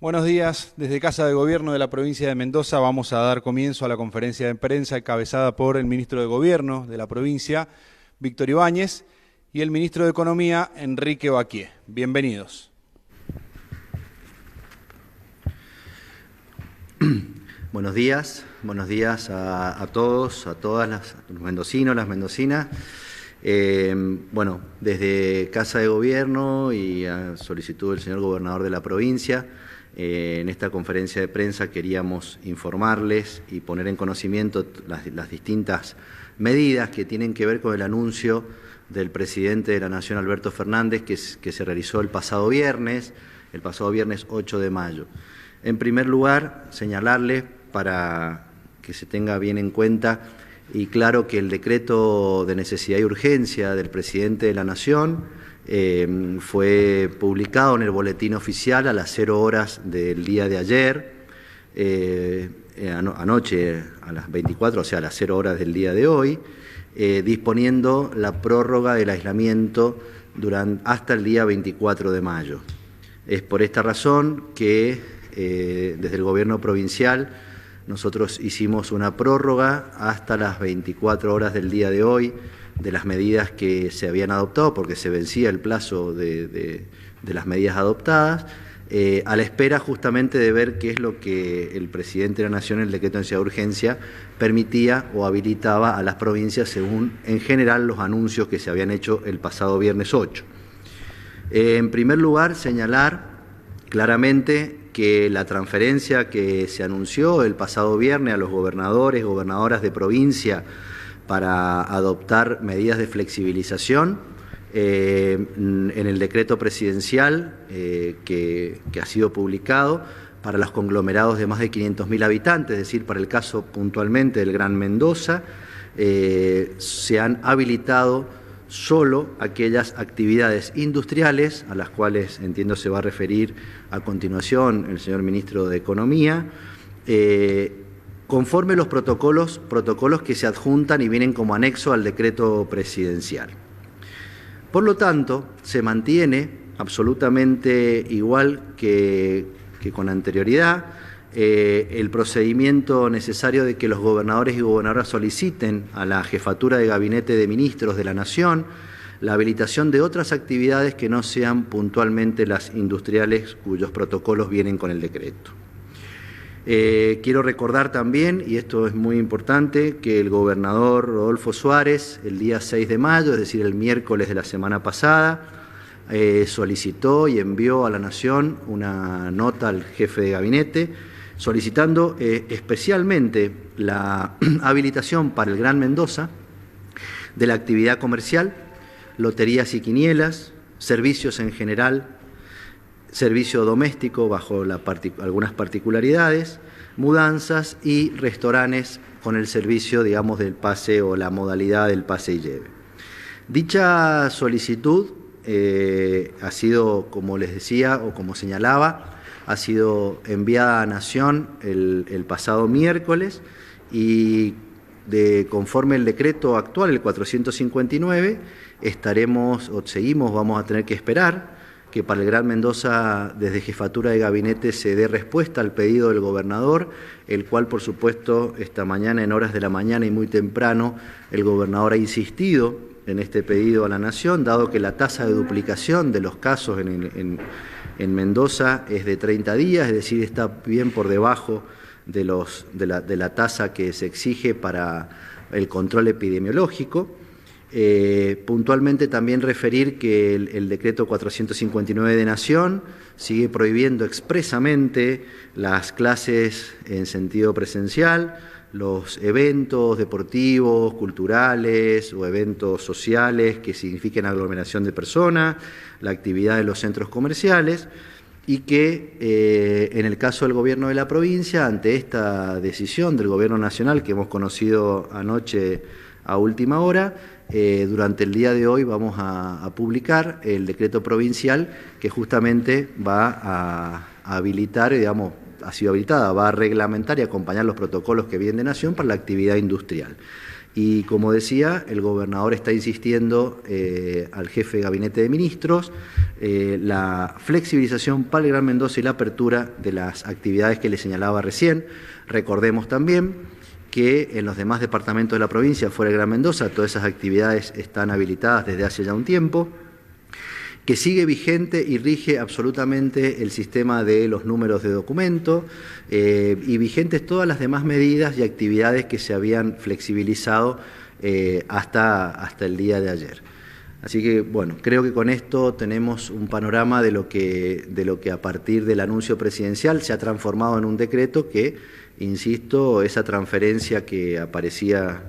Buenos días. Desde Casa de Gobierno de la provincia de Mendoza vamos a dar comienzo a la conferencia de prensa encabezada por el ministro de Gobierno de la provincia, Víctor Ibáñez, y el ministro de Economía, Enrique Baquié. Bienvenidos. Buenos días a todos, a todas los mendocinos, las mendocinas. Desde Casa de Gobierno y a solicitud del señor gobernador de la provincia, en esta conferencia de prensa queríamos informarles y poner en conocimiento las distintas medidas que tienen que ver con el anuncio del presidente de la Nación, Alberto Fernández, que se realizó el pasado viernes 8 de mayo. En primer lugar, señalarles para que se tenga bien en cuenta y claro que el decreto de necesidad y urgencia del presidente de la Nación fue publicado en el boletín oficial a las 0 horas del día de ayer, anoche a las 24, o sea, a las 0 horas del día de hoy, disponiendo la prórroga del aislamiento hasta el día 24 de mayo. Es por esta razón que desde el gobierno provincial nosotros hicimos una prórroga hasta las 24 horas del día de hoy de las medidas que se habían adoptado, porque se vencía el plazo de las medidas adoptadas, a la espera justamente de ver qué es lo que el presidente de la Nación, el decreto de necesidad de urgencia, permitía o habilitaba a las provincias según, en general, los anuncios que se habían hecho el pasado viernes 8. En primer lugar, señalar claramente que la transferencia que se anunció el pasado viernes a los gobernadores, gobernadoras de provincia para adoptar medidas de flexibilización en el decreto presidencial que ha sido publicado para los conglomerados de más de 500.000 habitantes, es decir, para el caso puntualmente del Gran Mendoza, se han habilitado solo aquellas actividades industriales a las cuales entiendo se va a referir a continuación el señor ministro de Economía, conforme los protocolos que se adjuntan y vienen como anexo al decreto presidencial. Por lo tanto, se mantiene absolutamente igual que con anterioridad el procedimiento necesario de que los gobernadores y gobernadoras soliciten a la Jefatura de Gabinete de Ministros de la Nación la habilitación de otras actividades que no sean puntualmente las industriales cuyos protocolos vienen con el decreto. Quiero recordar también, y esto es muy importante, que el gobernador Rodolfo Suárez, el día 6 de mayo, es decir, el miércoles de la semana pasada, solicitó y envió a la Nación una nota al jefe de gabinete solicitando especialmente la habilitación para el Gran Mendoza de la actividad comercial, loterías y quinielas, servicios en general, servicio doméstico bajo algunas particularidades, mudanzas y restaurantes con el servicio, digamos, del pase o la modalidad del pase y lleve. Dicha solicitud ha sido, como les decía o como señalaba, ha sido enviada a Nación el pasado miércoles y conforme el decreto actual, el 459, vamos a tener que esperar que para el Gran Mendoza, desde Jefatura de Gabinete, se dé respuesta al pedido del gobernador, el cual, por supuesto, esta mañana, en horas de la mañana y muy temprano, el gobernador ha insistido en este pedido a la Nación, dado que la tasa de duplicación de los casos en Mendoza es de 30 días, es decir, está bien por debajo de la tasa que se exige para el control epidemiológico. Puntualmente también referir que el decreto 459 de Nación sigue prohibiendo expresamente las clases en sentido presencial, los eventos deportivos, culturales o eventos sociales que signifiquen aglomeración de personas, la actividad de los centros comerciales, y que en el caso del gobierno de la provincia, ante esta decisión del gobierno nacional que hemos conocido anoche a última hora, durante el día de hoy vamos a publicar el decreto provincial que justamente va a habilitar, digamos, ha sido habilitada, va a reglamentar y acompañar los protocolos que vienen de Nación para la actividad industrial. Y como decía, el gobernador está insistiendo al jefe de gabinete de ministros la flexibilización para el Gran Mendoza y la apertura de las actividades que le señalaba recién. Recordemos también que en los demás departamentos de la provincia, fuera del Gran Mendoza, todas esas actividades están habilitadas desde hace ya un tiempo, que sigue vigente y rige absolutamente el sistema de los números de documento y vigentes todas las demás medidas y actividades que se habían flexibilizado hasta el día de ayer. Así que, bueno, creo que con esto tenemos un panorama de lo que a partir del anuncio presidencial se ha transformado en un decreto que, insisto, esa transferencia que aparecía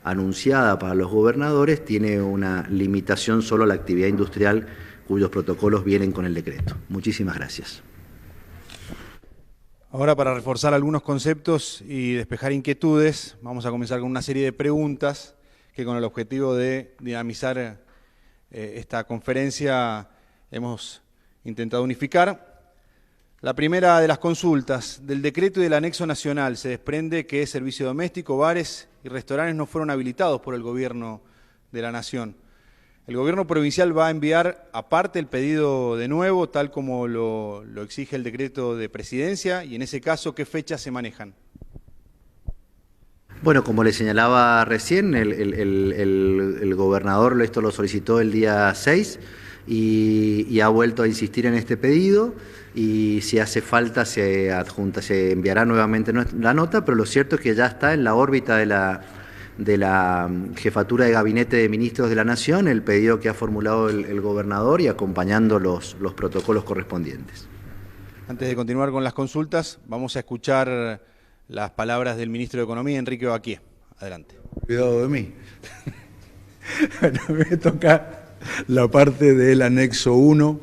anunciada para los gobernadores tiene una limitación solo a la actividad industrial cuyos protocolos vienen con el decreto. Muchísimas gracias. Ahora, para reforzar algunos conceptos y despejar inquietudes, vamos a comenzar con una serie de preguntas que, con el objetivo de dinamizar esta conferencia, hemos intentado unificar. La primera de las consultas: del decreto y del anexo nacional se desprende que servicio doméstico, bares y restaurantes no fueron habilitados por el gobierno de la Nación. El gobierno provincial va a enviar aparte el pedido de nuevo, tal como lo exige el decreto de presidencia, y en ese caso, ¿qué fechas se manejan? Bueno, como le señalaba recién, el gobernador esto lo solicitó el día 6 y ha vuelto a insistir en este pedido, y si hace falta se enviará nuevamente la nota, pero lo cierto es que ya está en la órbita de la Jefatura de Gabinete de Ministros de la Nación el pedido que ha formulado el gobernador y acompañando los protocolos correspondientes. Antes de continuar con las consultas, vamos a escuchar las palabras del ministro de Economía, Enrique Baquié. Adelante. Cuidado de mí. Bueno, me toca la parte del anexo 1,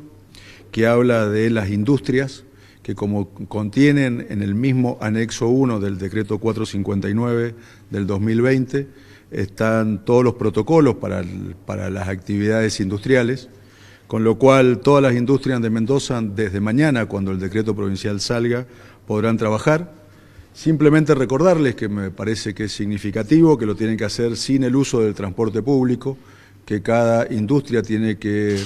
que habla de las industrias, que como contienen en el mismo anexo 1 del decreto 459 del 2020, están todos los protocolos para las actividades industriales, con lo cual todas las industrias de Mendoza, desde mañana, cuando el decreto provincial salga, podrán trabajar. Simplemente recordarles que me parece que es significativo, que lo tienen que hacer sin el uso del transporte público, que cada industria tiene que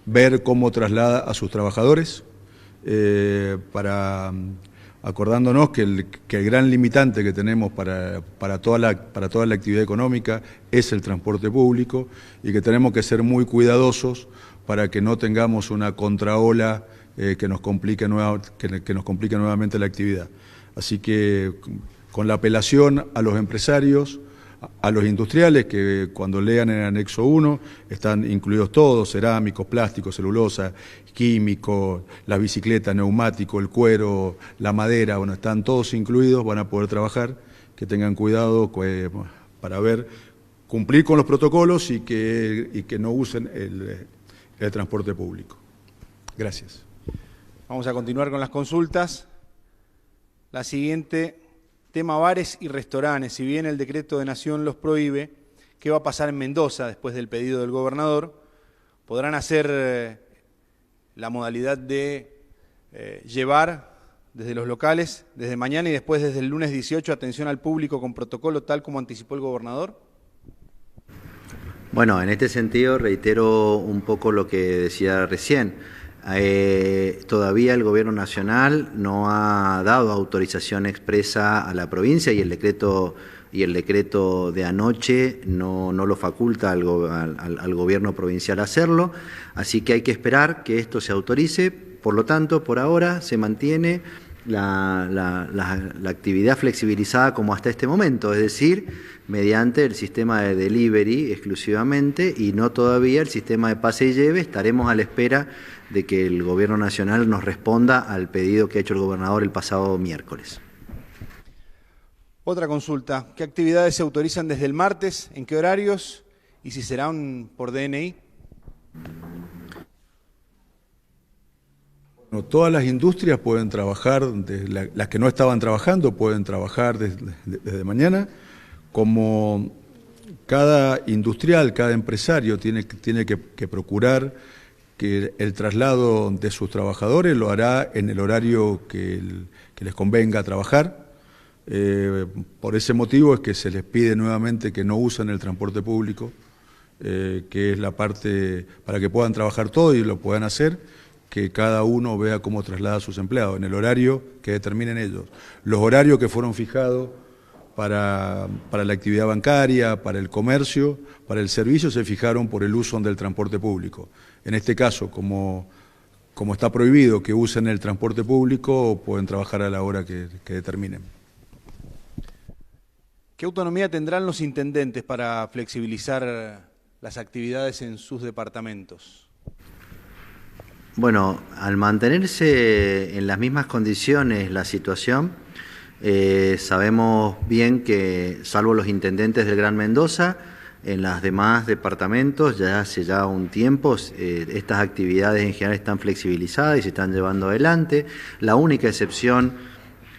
ver cómo traslada a sus trabajadores, acordándonos que el gran limitante que tenemos para toda la actividad económica es el transporte público, y que tenemos que ser muy cuidadosos para que no tengamos una contraola que nos complique nuevamente la actividad. Así que, con la apelación a los empresarios, a los industriales, que cuando lean en el anexo 1 están incluidos todos: cerámicos, plásticos, celulosa, químicos, las bicicletas, neumáticos, el cuero, la madera, bueno, están todos incluidos, van a poder trabajar, que tengan cuidado para cumplir con los protocolos y que no usen el transporte público. Gracias. Vamos a continuar con las consultas. La siguiente, tema bares y restaurantes. Si bien el decreto de Nación los prohíbe, ¿qué va a pasar en Mendoza después del pedido del gobernador? ¿Podrán hacer la modalidad de llevar desde los locales, desde mañana y después desde el lunes 18, atención al público con protocolo, tal como anticipó el gobernador? Bueno, en este sentido reitero un poco lo que decía recién. Todavía el Gobierno Nacional no ha dado autorización expresa a la provincia, y el decreto de anoche no lo faculta al Gobierno provincial hacerlo, así que hay que esperar que esto se autorice. Por lo tanto, por ahora se mantiene la actividad flexibilizada como hasta este momento, es decir, mediante el sistema de delivery exclusivamente, y no todavía el sistema de pase y lleve. Estaremos a la espera de que el Gobierno Nacional nos responda al pedido que ha hecho el gobernador el pasado miércoles. Otra consulta: ¿qué actividades se autorizan desde el martes? ¿En qué horarios? ¿Y si serán por DNI? Bueno, todas las industrias pueden trabajar, las que no estaban trabajando pueden trabajar desde mañana. Como cada industrial, cada empresario tiene que procurar que el traslado de sus trabajadores lo hará en el horario que les convenga trabajar. Por ese motivo es que se les pide nuevamente que no usen el transporte público, que es la parte para que puedan trabajar todo y lo puedan hacer, que cada uno vea cómo traslada a sus empleados, en el horario que determinen ellos. Los horarios que fueron fijados para la actividad bancaria, para el comercio, para el servicio, se fijaron por el uso del transporte público. En este caso, como está prohibido que usen el transporte público, pueden trabajar a la hora que determinen. ¿Qué autonomía tendrán los intendentes para flexibilizar las actividades en sus departamentos? Bueno, al mantenerse en las mismas condiciones la situación, sabemos bien que, salvo los intendentes del Gran Mendoza, en los demás departamentos ya hace ya un tiempo estas actividades en general están flexibilizadas y se están llevando adelante. La única excepción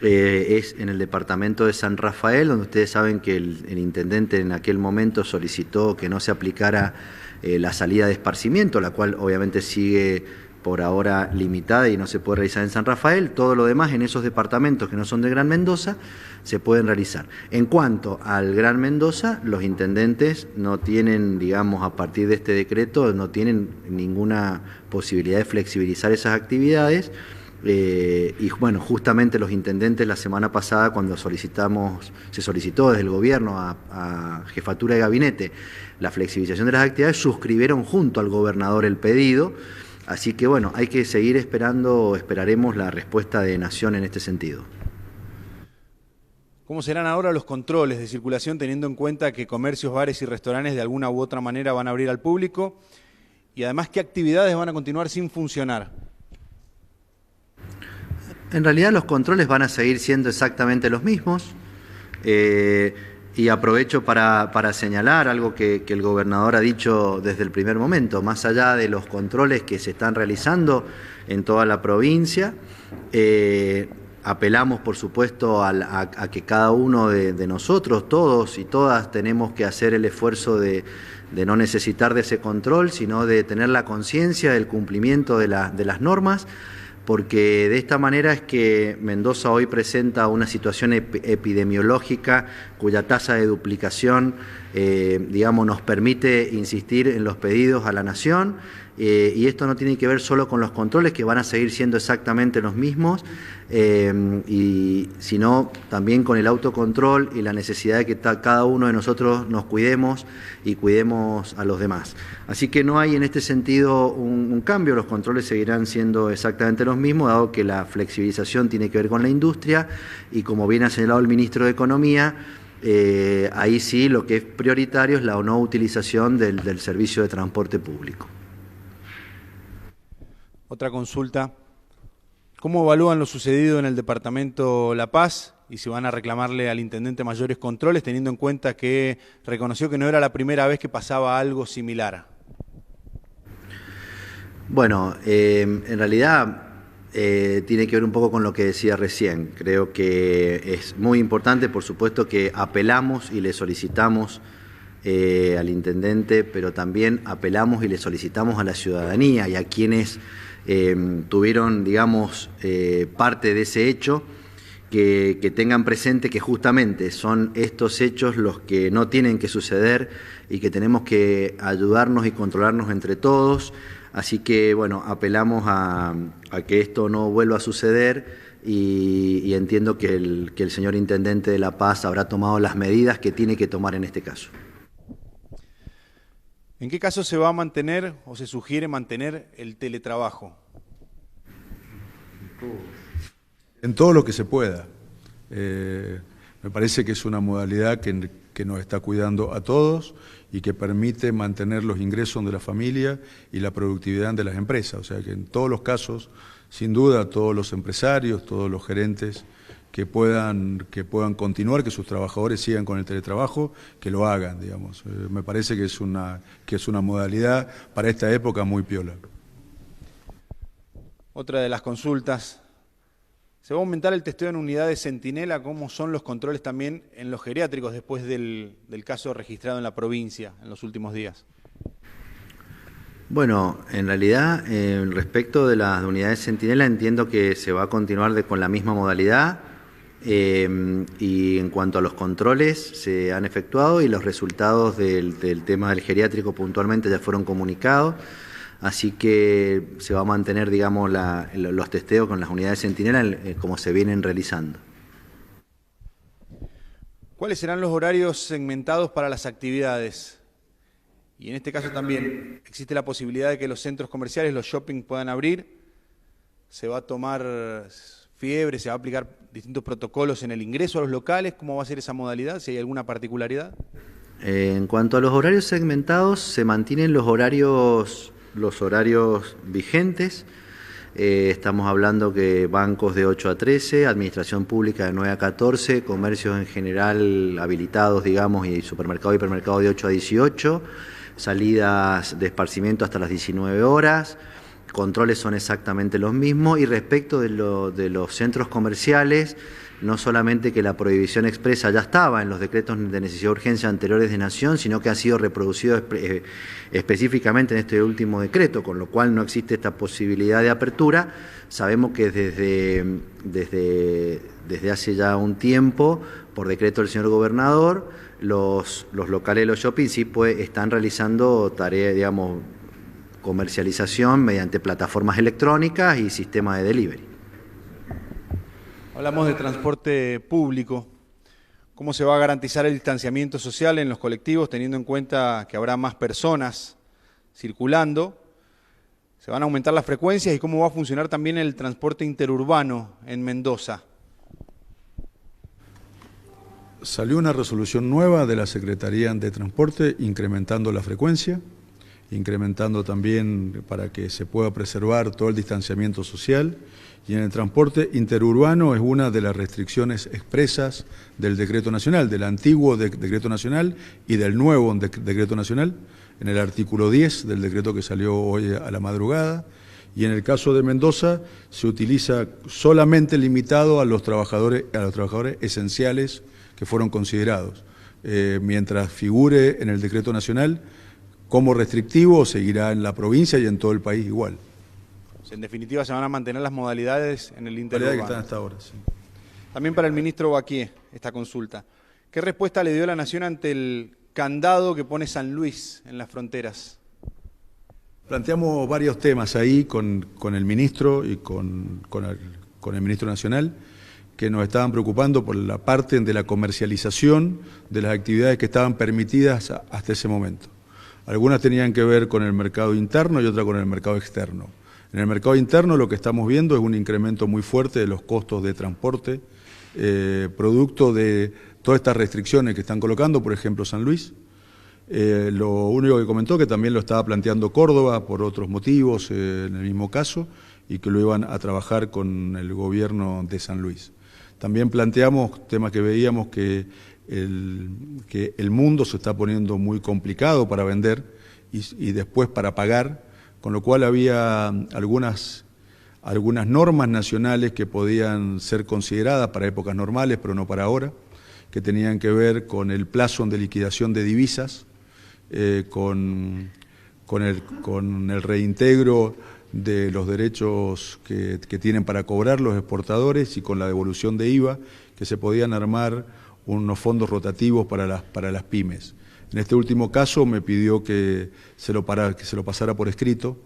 es en el departamento de San Rafael, donde ustedes saben que el intendente en aquel momento solicitó que no se aplicara la salida de esparcimiento, la cual obviamente sigue por ahora limitada y no se puede realizar en San Rafael. Todo lo demás en esos departamentos que no son de Gran Mendoza se pueden realizar. En cuanto al Gran Mendoza, los intendentes no tienen, digamos, a partir de este decreto, no tienen ninguna posibilidad de flexibilizar esas actividades. Y bueno, justamente los intendentes la semana pasada, cuando se solicitó desde el gobierno a jefatura de gabinete la flexibilización de las actividades, suscribieron junto al gobernador el pedido. Así que bueno, hay que seguir esperando, esperaremos la respuesta de Nación en este sentido. ¿Cómo serán ahora los controles de circulación, teniendo en cuenta que comercios, bares y restaurantes de alguna u otra manera van a abrir al público? Y además, ¿qué actividades van a continuar sin funcionar? En realidad los controles van a seguir siendo exactamente los mismos. Y aprovecho para señalar algo que el gobernador ha dicho desde el primer momento, más allá de los controles que se están realizando en toda la provincia, apelamos por supuesto a que cada uno de nosotros, todos y todas, tenemos que hacer el esfuerzo de no necesitar de ese control, sino de tener la conciencia del cumplimiento de las normas, porque de esta manera es que Mendoza hoy presenta una situación epidemiológica cuya tasa de duplicación, digamos, nos permite insistir en los pedidos a la Nación, y esto no tiene que ver solo con los controles, que van a seguir siendo exactamente los mismos, sino también con el autocontrol y la necesidad de que cada uno de nosotros nos cuidemos y cuidemos a los demás. Así que no hay en este sentido un cambio, los controles seguirán siendo exactamente los mismos, dado que la flexibilización tiene que ver con la industria y, como bien ha señalado el ministro de Economía, ahí sí lo que es prioritario es la no utilización del servicio de transporte público. Otra consulta. ¿Cómo evalúan lo sucedido en el departamento La Paz y si van a reclamarle al intendente mayores controles, teniendo en cuenta que reconoció que no era la primera vez que pasaba algo similar? Bueno, en realidad tiene que ver un poco con lo que decía recién. Creo que es muy importante, por supuesto, que apelamos y le solicitamos al intendente, pero también apelamos y le solicitamos a la ciudadanía y a quienes tuvieron, digamos, parte de ese hecho, que tengan presente que justamente son estos hechos los que no tienen que suceder y que tenemos que ayudarnos y controlarnos entre todos. Así que, bueno, apelamos a que esto no vuelva a suceder y entiendo que el señor intendente de La Paz habrá tomado las medidas que tiene que tomar en este caso. ¿En qué caso se va a mantener o se sugiere mantener el teletrabajo? En todo lo que se pueda. Me parece que es una modalidad que nos está cuidando a todos y que permite mantener los ingresos de la familia y la productividad de las empresas. O sea que en todos los casos, sin duda, todos los empresarios, todos los gerentes que puedan continuar, que sus trabajadores sigan con el teletrabajo, que lo hagan, digamos. Me parece que es una modalidad para esta época muy piola. Otra de las consultas. ¿Se va a aumentar el testeo en unidades Centinela? ¿Cómo son los controles también en los geriátricos después del caso registrado en la provincia en los últimos días? Bueno, en realidad, respecto de las unidades Centinela, entiendo que se va a continuar con la misma modalidad. Y en cuanto a los controles, se han efectuado y los resultados del tema del geriátrico puntualmente ya fueron comunicados, así que se va a mantener, digamos, los testeos con las unidades Centinela como se vienen realizando. ¿Cuáles serán los horarios segmentados para las actividades? Y en este caso también, ¿existe la posibilidad de que los centros comerciales, los shopping puedan abrir? ¿Se va a tomar fiebre, se va a aplicar distintos protocolos en el ingreso a los locales? ¿Cómo va a ser esa modalidad? ¿Si hay alguna particularidad? En cuanto a los horarios segmentados, se mantienen los horarios vigentes. Estamos hablando que bancos de 8 a 13, administración pública de 9 a 14, comercios en general habilitados, digamos, y supermercado y hipermercado de 8 a 18, salidas de esparcimiento hasta las 19 horas, controles son exactamente los mismos, y respecto de los centros comerciales, no solamente que la prohibición expresa ya estaba en los decretos de necesidad de urgencia anteriores de Nación, sino que ha sido reproducido específicamente en este último decreto, con lo cual no existe esta posibilidad de apertura. Sabemos que desde hace ya un tiempo, por decreto del señor gobernador, los locales de los shopping sí están realizando tareas, digamos, comercialización mediante plataformas electrónicas y sistemas de delivery. Hablamos de transporte público. ¿Cómo se va a garantizar el distanciamiento social en los colectivos, teniendo en cuenta que habrá más personas circulando? ¿Se van a aumentar las frecuencias y cómo va a funcionar también el transporte interurbano en Mendoza? Salió una resolución nueva de la Secretaría de Transporte incrementando la frecuencia, incrementando también para que se pueda preservar todo el distanciamiento social. Y en el transporte interurbano es una de las restricciones expresas del decreto nacional, del antiguo decreto nacional y del nuevo decreto nacional, en el artículo 10 del decreto que salió hoy a la madrugada. Y en el caso de Mendoza se utiliza solamente limitado a los trabajadores esenciales que fueron considerados. Mientras figure en el decreto nacional como restrictivo, seguirá en la provincia y en todo el país igual. En definitiva, se van a mantener las modalidades en el interurbano. Que están hasta ahora, sí. También para el ministro Baquié, esta consulta. ¿Qué respuesta le dio la Nación ante el candado que pone San Luis en las fronteras? Planteamos varios temas ahí con el ministro y con el ministro nacional, que nos estaban preocupando por la parte de la comercialización de las actividades que estaban permitidas hasta ese momento. Algunas tenían que ver con el mercado interno y otras con el mercado externo. En el mercado interno lo que estamos viendo es un incremento muy fuerte de los costos de transporte, producto de todas estas restricciones que están colocando, por ejemplo, San Luis. Lo único que comentó que también lo estaba planteando Córdoba por otros motivos en el mismo caso y que lo iban a trabajar con el gobierno de San Luis. También planteamos temas que veíamos que el mundo se está poniendo muy complicado para vender y después para pagar, con lo cual había algunas normas nacionales que podían ser consideradas para épocas normales, pero no para ahora, que tenían que ver con el plazo de liquidación de divisas, con el reintegro de los derechos que tienen para cobrar los exportadores y con la devolución de IVA, que se podían armar unos fondos rotativos para las pymes. En este último caso me pidió que se lo pasara por escrito,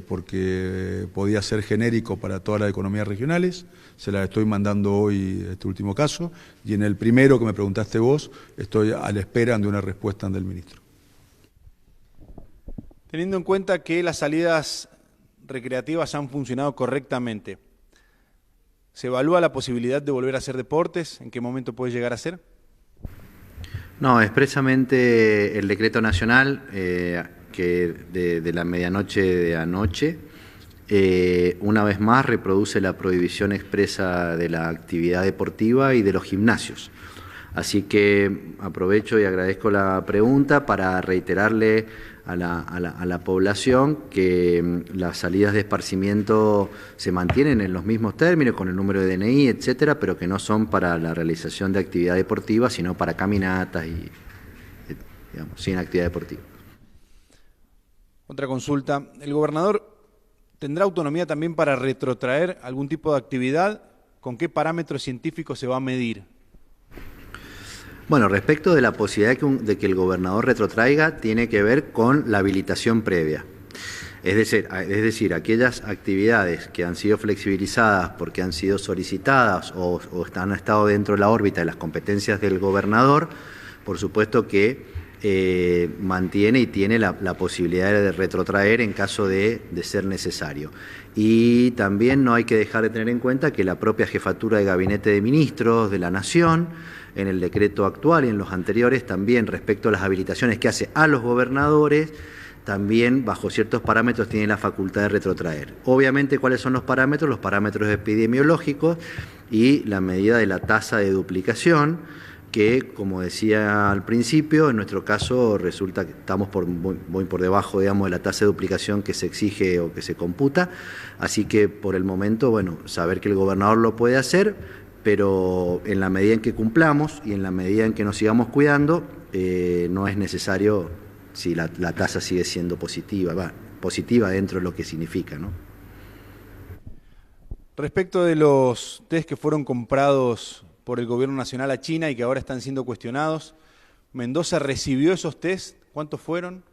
porque podía ser genérico para todas las economías regionales. Se las estoy mandando hoy, este último caso, y en el primero que me preguntaste vos, estoy a la espera de una respuesta del ministro. Teniendo en cuenta que las salidas recreativas han funcionado correctamente, ¿se evalúa la posibilidad de volver a hacer deportes? ¿En qué momento puede llegar a ser? No, expresamente el decreto nacional que de la medianoche de anoche, una vez más reproduce la prohibición expresa de la actividad deportiva y de los gimnasios. Así que aprovecho y agradezco la pregunta para reiterarle a la población que las salidas de esparcimiento se mantienen en los mismos términos, con el número de DNI, etcétera, pero que no son para la realización de actividad deportiva, sino para caminatas y, digamos, sin actividad deportiva. Otra consulta. ¿El gobernador tendrá autonomía también para retrotraer algún tipo de actividad ¿Con qué parámetros científicos se va a medir? Bueno, respecto de la posibilidad de que el gobernador retrotraiga, tiene que ver con la habilitación previa. Es decir, aquellas actividades que han sido flexibilizadas porque han sido solicitadas o han estado dentro de la órbita de las competencias del gobernador, por supuesto que mantiene y tiene la posibilidad de retrotraer en caso de ser necesario. Y también no hay que dejar de tener en cuenta que la propia Jefatura de Gabinete de Ministros de la Nación, en el decreto actual y en los anteriores, también respecto a las habilitaciones que hace a los gobernadores, también bajo ciertos parámetros tiene la facultad de retrotraer. Obviamente, ¿cuáles son los parámetros? Los parámetros epidemiológicos y la medida de la tasa de duplicación, que, como decía al principio, en nuestro caso resulta que estamos muy por debajo, digamos, de la tasa de duplicación que se exige o que se computa, así que por el momento, bueno, saber que el gobernador lo puede hacer, pero en la medida en que cumplamos y en la medida en que nos sigamos cuidando, no es necesario, si la tasa sigue siendo positiva dentro de lo que significa, ¿no? Respecto de los test que fueron comprados por el gobierno nacional a China y que ahora están siendo cuestionados, ¿Mendoza recibió esos test? ¿Cuántos fueron?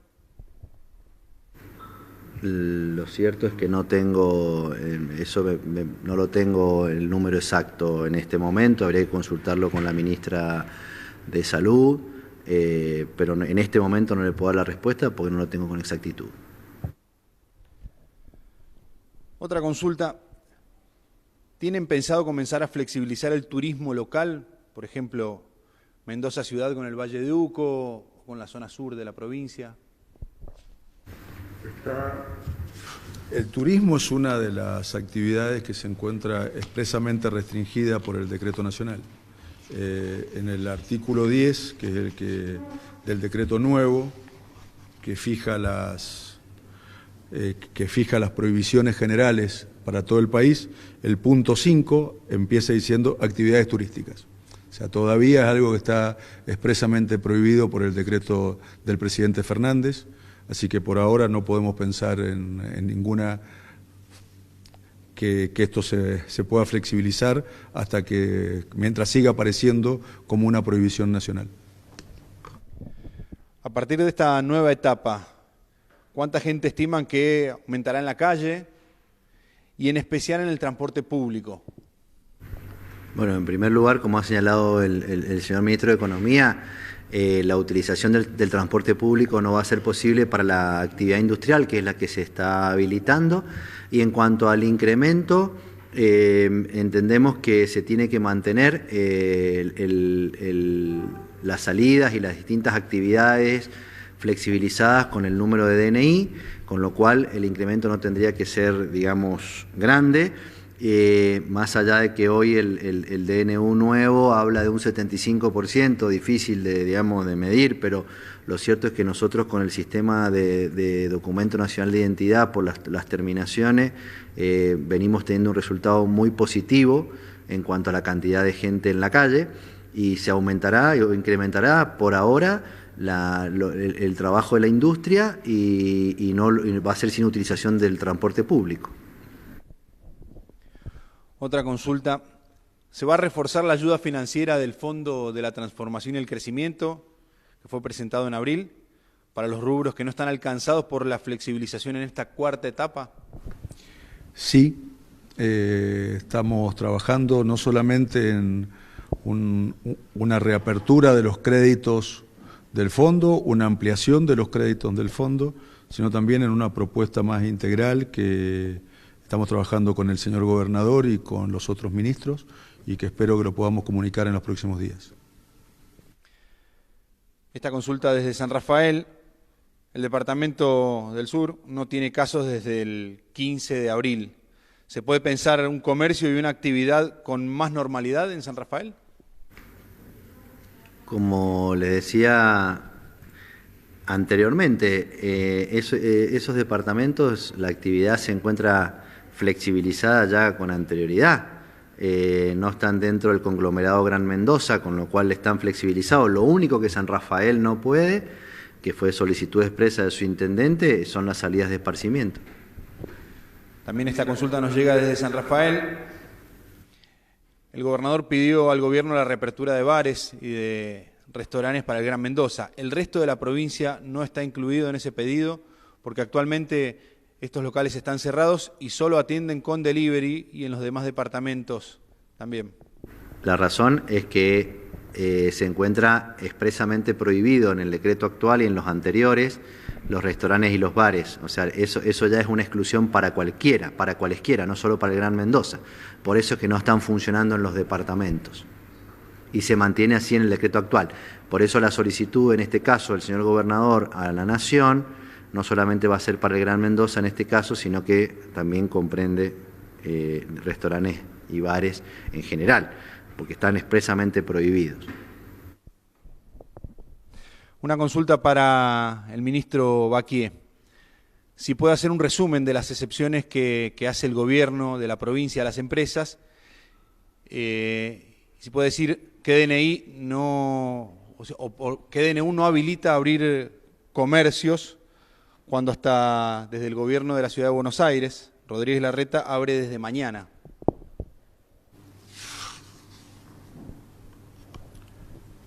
Lo cierto es que no tengo, no lo tengo el número exacto en este momento, habría que consultarlo con la ministra de Salud, pero en este momento no le puedo dar la respuesta porque no lo tengo con exactitud. Otra consulta, ¿tienen pensado comenzar a flexibilizar el turismo local? Por ejemplo, Mendoza ciudad con el Valle de Uco o con la zona sur de la provincia. El turismo es una de las actividades que se encuentra expresamente restringida por el decreto nacional. En el artículo 10, que es el del decreto nuevo, que fija las prohibiciones generales para todo el país, el punto 5 empieza diciendo actividades turísticas. O sea, todavía es algo que está expresamente prohibido por el decreto del presidente Fernández. Así que por ahora no podemos pensar en ninguna que esto se pueda flexibilizar hasta que, mientras siga apareciendo como una prohibición nacional. A partir de esta nueva etapa, ¿cuánta gente estiman que aumentará en la calle y en especial en el transporte público? Bueno, en primer lugar, como ha señalado el señor ministro de Economía, la utilización del transporte público no va a ser posible para la actividad industrial, que es la que se está habilitando. Y en cuanto al incremento, entendemos que se tiene que mantener las salidas y las distintas actividades flexibilizadas con el número de DNI, con lo cual el incremento no tendría que ser, digamos, grande. Más allá de que hoy el DNU nuevo habla de un 75%, difícil de medir, pero lo cierto es que nosotros con el sistema de Documento Nacional de Identidad, por las terminaciones, venimos teniendo un resultado muy positivo en cuanto a la cantidad de gente en la calle, y se aumentará o incrementará por ahora el trabajo de la industria y va a ser sin utilización del transporte público. Otra consulta, ¿se va a reforzar la ayuda financiera del Fondo de la Transformación y el Crecimiento, que fue presentado en abril, para los rubros que no están alcanzados por la flexibilización en esta cuarta etapa? Sí, estamos trabajando no solamente en una reapertura de los créditos del fondo, una ampliación de los créditos del fondo, sino también en una propuesta más integral que estamos trabajando con el señor gobernador y con los otros ministros y que espero que lo podamos comunicar en los próximos días. Esta consulta desde San Rafael, el Departamento del Sur no tiene casos desde el 15 de abril. ¿Se puede pensar un comercio y una actividad con más normalidad en San Rafael? Como le decía anteriormente, esos departamentos, la actividad se encuentra flexibilizada ya con anterioridad, no están dentro del conglomerado Gran Mendoza, con lo cual están flexibilizados. Lo único que San Rafael no puede, que fue solicitud expresa de su intendente, son las salidas de esparcimiento. También esta consulta nos llega desde San Rafael. El gobernador pidió al gobierno la reapertura de bares y de restaurantes para el Gran Mendoza. El resto de la provincia no está incluido en ese pedido porque actualmente estos locales están cerrados y solo atienden con delivery, y en los demás departamentos también. La razón es que se encuentra expresamente prohibido en el decreto actual y en los anteriores los restaurantes y los bares. O sea, eso ya es una exclusión para cualesquiera, no solo para el Gran Mendoza. Por eso es que no están funcionando en los departamentos. Y se mantiene así en el decreto actual. Por eso la solicitud, en este caso, del señor gobernador a la Nación, no solamente va a ser para el Gran Mendoza en este caso, sino que también comprende restaurantes y bares en general, porque están expresamente prohibidos. Una consulta para el ministro Baquié. Si puede hacer un resumen de las excepciones que hace el gobierno de la provincia a las empresas, si puede decir que DNI no, o que DNU no habilita abrir comercios cuando hasta desde el gobierno de la Ciudad de Buenos Aires, Rodríguez Larreta, abre desde mañana.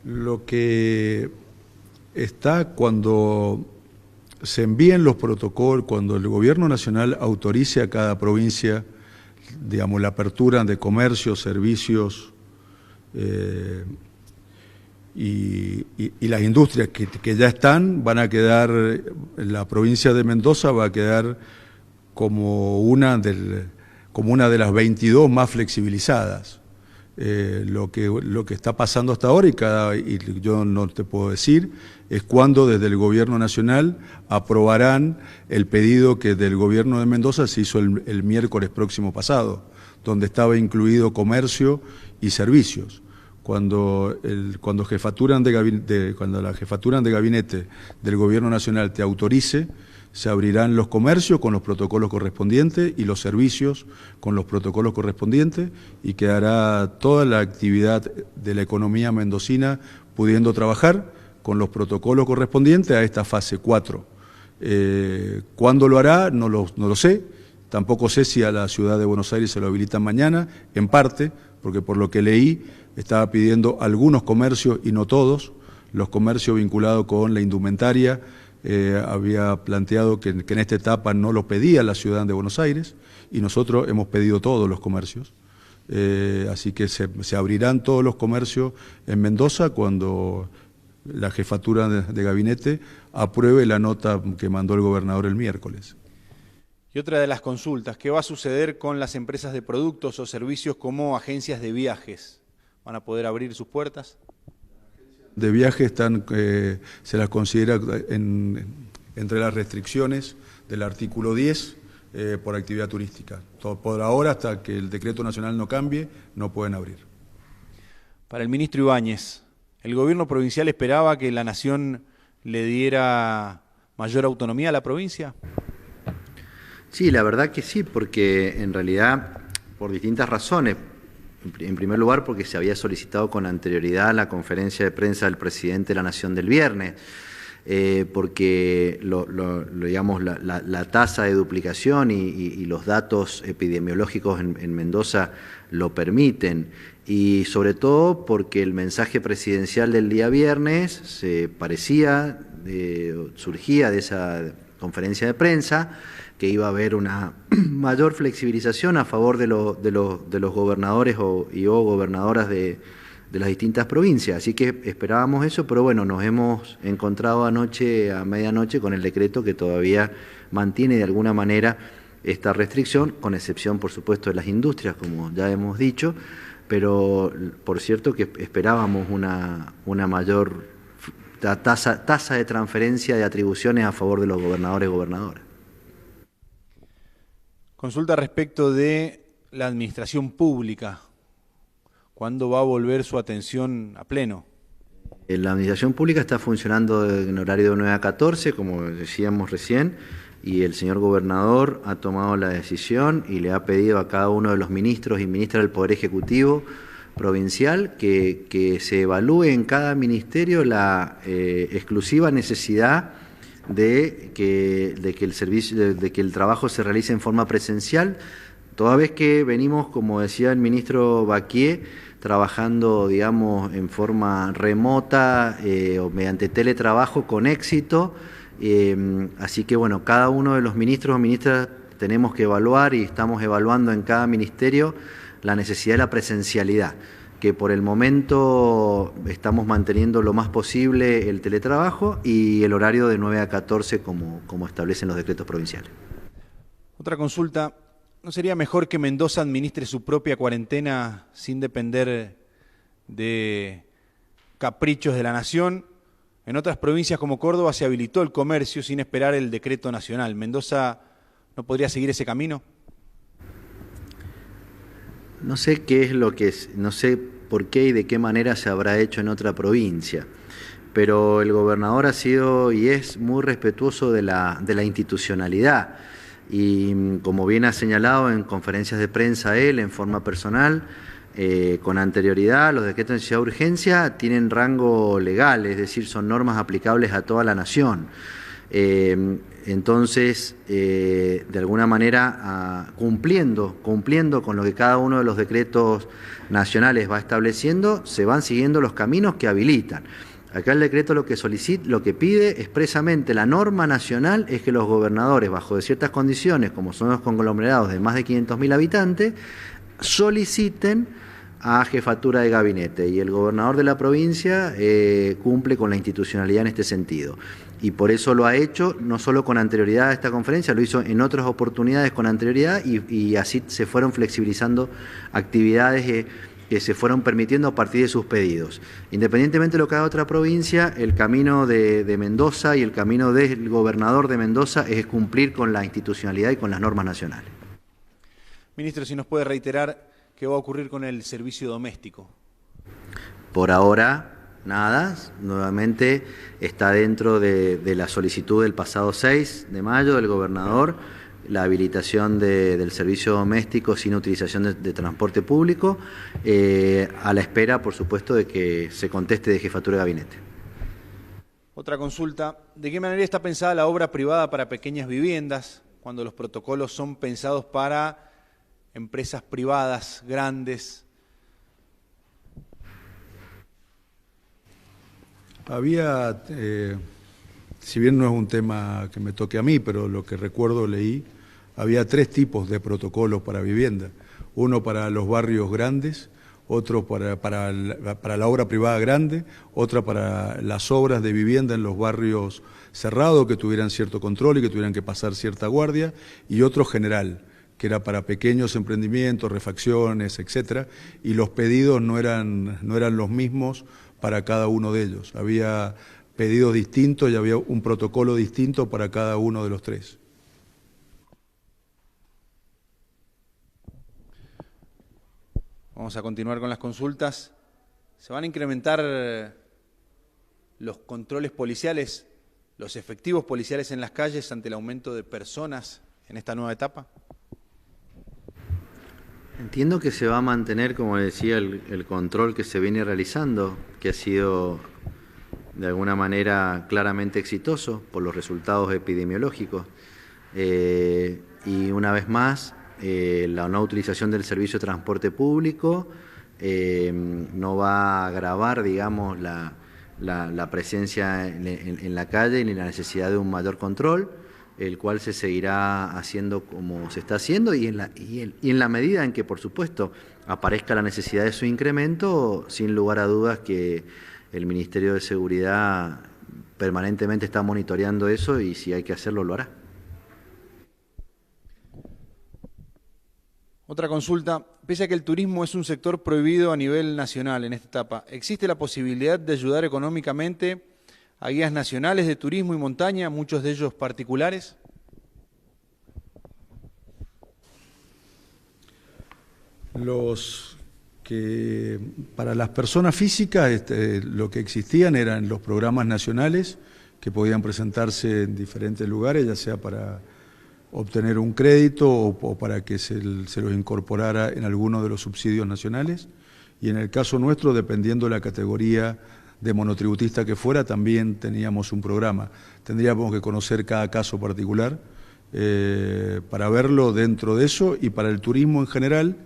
Lo que está cuando se envíen los protocolos, cuando el gobierno nacional autorice a cada provincia, digamos, la apertura de comercios, servicios y las industrias que ya están, van a quedar, la provincia de Mendoza va a quedar como una de las 22 más flexibilizadas. Lo que está pasando hasta ahora, y yo no te puedo decir, es cuando desde el gobierno nacional aprobarán el pedido que del gobierno de Mendoza se hizo el miércoles próximo pasado, donde estaba incluido comercio y servicios. Cuando la jefatura de gabinete del gobierno nacional te autorice, se abrirán los comercios con los protocolos correspondientes y los servicios con los protocolos correspondientes, y quedará toda la actividad de la economía mendocina pudiendo trabajar con los protocolos correspondientes a esta fase 4. ¿Cuándo lo hará? No lo sé. Tampoco sé si a la Ciudad de Buenos Aires se lo habilitan mañana, en parte, porque por lo que leí estaba pidiendo algunos comercios y no todos. Los comercios vinculados con la indumentaria, había planteado que en esta etapa no lo pedía la Ciudad de Buenos Aires, y nosotros hemos pedido todos los comercios. Así que se abrirán todos los comercios en Mendoza cuando la jefatura de gabinete apruebe la nota que mandó el gobernador el miércoles. Y otra de las consultas, ¿qué va a suceder con las empresas de productos o servicios como agencias de viajes? ¿Van a poder abrir sus puertas? De viaje se las considera entre las restricciones del artículo 10 por actividad turística. Por ahora, hasta que el decreto nacional no cambie, no pueden abrir. Para el ministro Ibáñez, ¿el gobierno provincial esperaba que la Nación le diera mayor autonomía a la provincia? Sí, la verdad que sí, porque en realidad, por distintas razones. En primer lugar, porque se había solicitado con anterioridad la conferencia de prensa del presidente de la Nación del viernes, porque digamos, la tasa de duplicación y los datos epidemiológicos en Mendoza lo permiten, y sobre todo porque el mensaje presidencial del día viernes surgía de esa conferencia de prensa, que iba a haber una mayor flexibilización a favor de los gobernadores o gobernadoras de las distintas provincias. Así que esperábamos eso, pero bueno, nos hemos encontrado anoche a medianoche con el decreto que todavía mantiene de alguna manera esta restricción, con excepción, por supuesto, de las industrias, como ya hemos dicho, pero por cierto que esperábamos una mayor tasa de transferencia de atribuciones a favor de los gobernadores y gobernadoras. Consulta respecto de la administración pública. ¿Cuándo va a volver su atención a pleno? La administración pública está funcionando en horario de 9 a 14, como decíamos recién, y el señor gobernador ha tomado la decisión y le ha pedido a cada uno de los ministros y ministras del Poder Ejecutivo provincial que se evalúe en cada ministerio la exclusiva necesidad de que el trabajo se realice en forma presencial, toda vez que venimos, como decía el ministro Baquié, trabajando, digamos, en forma remota o mediante teletrabajo con éxito, así que bueno, cada uno de los ministros o ministras tenemos que evaluar y estamos evaluando en cada ministerio la necesidad de la presencialidad, que por el momento estamos manteniendo lo más posible el teletrabajo y el horario de 9 a 14 como establecen los decretos provinciales. Otra consulta, ¿no sería mejor que Mendoza administre su propia cuarentena sin depender de caprichos de la nación? En otras provincias como Córdoba se habilitó el comercio sin esperar el decreto nacional. ¿Mendoza no podría seguir ese camino? No sé no sé por qué y de qué manera se habrá hecho en otra provincia, pero el gobernador ha sido y es muy respetuoso de la institucionalidad. Y como bien ha señalado en conferencias de prensa él, en forma personal, con anterioridad, los decretos de necesidad de urgencia tienen rango legal, es decir, son normas aplicables a toda la nación. Entonces, de alguna manera, cumpliendo con lo que cada uno de los decretos nacionales va estableciendo, se van siguiendo los caminos que habilitan. Acá el decreto lo que pide expresamente la norma nacional es que los gobernadores, bajo de ciertas condiciones, como son los conglomerados de más de 500.000 habitantes, soliciten a jefatura de gabinete, y el gobernador de la provincia cumple con la institucionalidad en este sentido. Y por eso lo ha hecho, no solo con anterioridad a esta conferencia, lo hizo en otras oportunidades con anterioridad y así se fueron flexibilizando actividades que se fueron permitiendo a partir de sus pedidos. Independientemente de lo que haga otra provincia, el camino de Mendoza y el camino del gobernador de Mendoza es cumplir con la institucionalidad y con las normas nacionales. Ministro, si nos puede reiterar qué va a ocurrir con el servicio doméstico. Por ahora, nada. Nuevamente está dentro de la solicitud del pasado 6 de mayo del gobernador, la habilitación del servicio doméstico sin utilización de transporte público, a la espera, por supuesto, de que se conteste de jefatura de gabinete. Otra consulta, ¿de qué manera está pensada la obra privada para pequeñas viviendas, cuando los protocolos son pensados para empresas privadas grandes? Había, si bien no es un tema que me toque a mí, pero lo que recuerdo leí, había 3 tipos de protocolos para vivienda. Uno para los barrios grandes, otro para la obra privada grande, otra para las obras de vivienda en los barrios cerrados que tuvieran cierto control y que tuvieran que pasar cierta guardia, y otro general, que era para pequeños emprendimientos, refacciones, etcétera, y los pedidos no eran los mismos para cada uno de ellos. Había pedidos distintos y había un protocolo distinto para cada uno de los 3. Vamos a continuar con las consultas. ¿Se van a incrementar los controles policiales, los efectivos policiales en las calles ante el aumento de personas en esta nueva etapa? Entiendo que se va a mantener, como decía, el control que se viene realizando, que ha sido de alguna manera claramente exitoso por los resultados epidemiológicos. Y una vez más, la no utilización del servicio de transporte público no va a agravar, digamos, la presencia en la calle ni la necesidad de un mayor control, el cual se seguirá haciendo como se está haciendo y en la medida en que, por supuesto, aparezca la necesidad de su incremento, sin lugar a dudas que el Ministerio de Seguridad permanentemente está monitoreando eso y si hay que hacerlo, lo hará. Otra consulta, pese a que el turismo es un sector prohibido a nivel nacional en esta etapa, ¿existe la posibilidad de ayudar económicamente a guías nacionales de turismo y montaña, muchos de ellos particulares? Para las personas físicas lo que existían eran los programas nacionales que podían presentarse en diferentes lugares, ya sea para obtener un crédito o para que se los incorporara en alguno de los subsidios nacionales. Y en el caso nuestro, dependiendo de la categoría de monotributista que fuera, también teníamos un programa. Tendríamos que conocer cada caso particular para verlo dentro de eso, y para el turismo en general,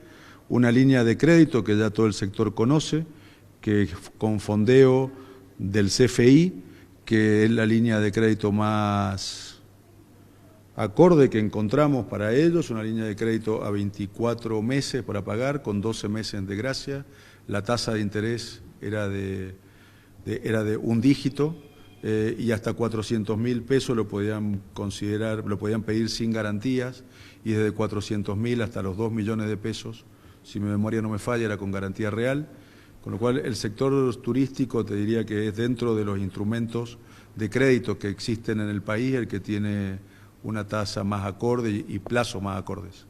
una línea de crédito que ya todo el sector conoce, que con fondeo del CFI, que es la línea de crédito más acorde que encontramos para ellos, una línea de crédito a 24 meses para pagar, con 12 meses de gracia. La tasa de interés era de un dígito, y hasta 400.000 pesos lo podían considerar, lo podían pedir sin garantías, y desde 400.000 hasta los 2 millones de pesos, si mi memoria no me falla, era con garantía real. Con lo cual el sector turístico, te diría que es dentro de los instrumentos de crédito que existen en el país el que tiene una tasa más acorde y plazos más acordes.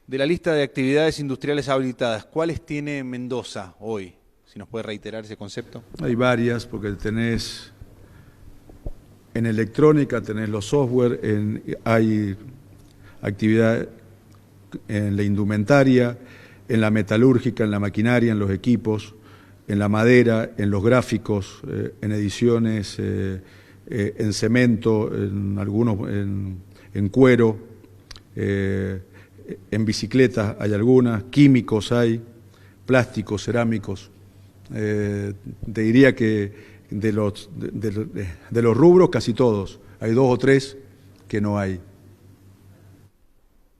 De la lista de actividades industriales habilitadas, ¿cuáles tiene Mendoza hoy? Si nos puede reiterar ese concepto. Hay varias, porque tenés en electrónica, tenés los software, hay actividad en la indumentaria, en la metalúrgica, en la maquinaria, en los equipos, en la madera, en los gráficos, en ediciones, en cemento, en algunos en cuero, en bicicletas hay algunas, químicos hay, plásticos, cerámicos. Te diría que de los rubros casi todos, hay 2 o 3 que no hay.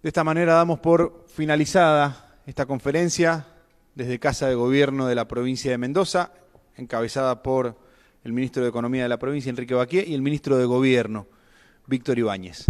De esta manera damos por finalizada esta conferencia desde Casa de Gobierno de la provincia de Mendoza, encabezada por el ministro de Economía de la provincia, Enrique Baquié, y el ministro de Gobierno, Víctor Ibáñez.